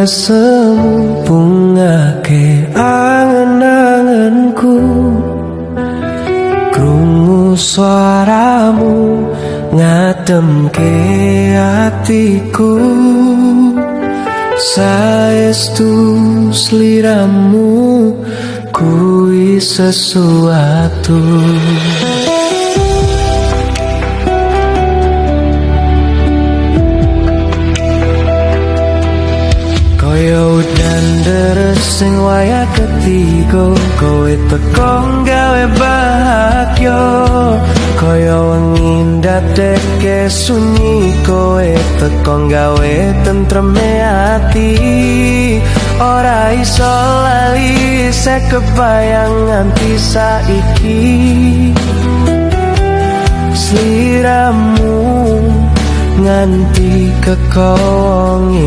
semu bungake angen-angenku, krungu suaramu ngademke hatiku, saestu sliramu kuwi sesuatu. Kaya udan deres sing wayah ketiga, kowe teko gawe bahagia. Kaya wengi ndadekke sunyi, kowe teko gawe tentreme ati. Ora iso lali sek kebayang nganti saiki, sliramu nganti kekongi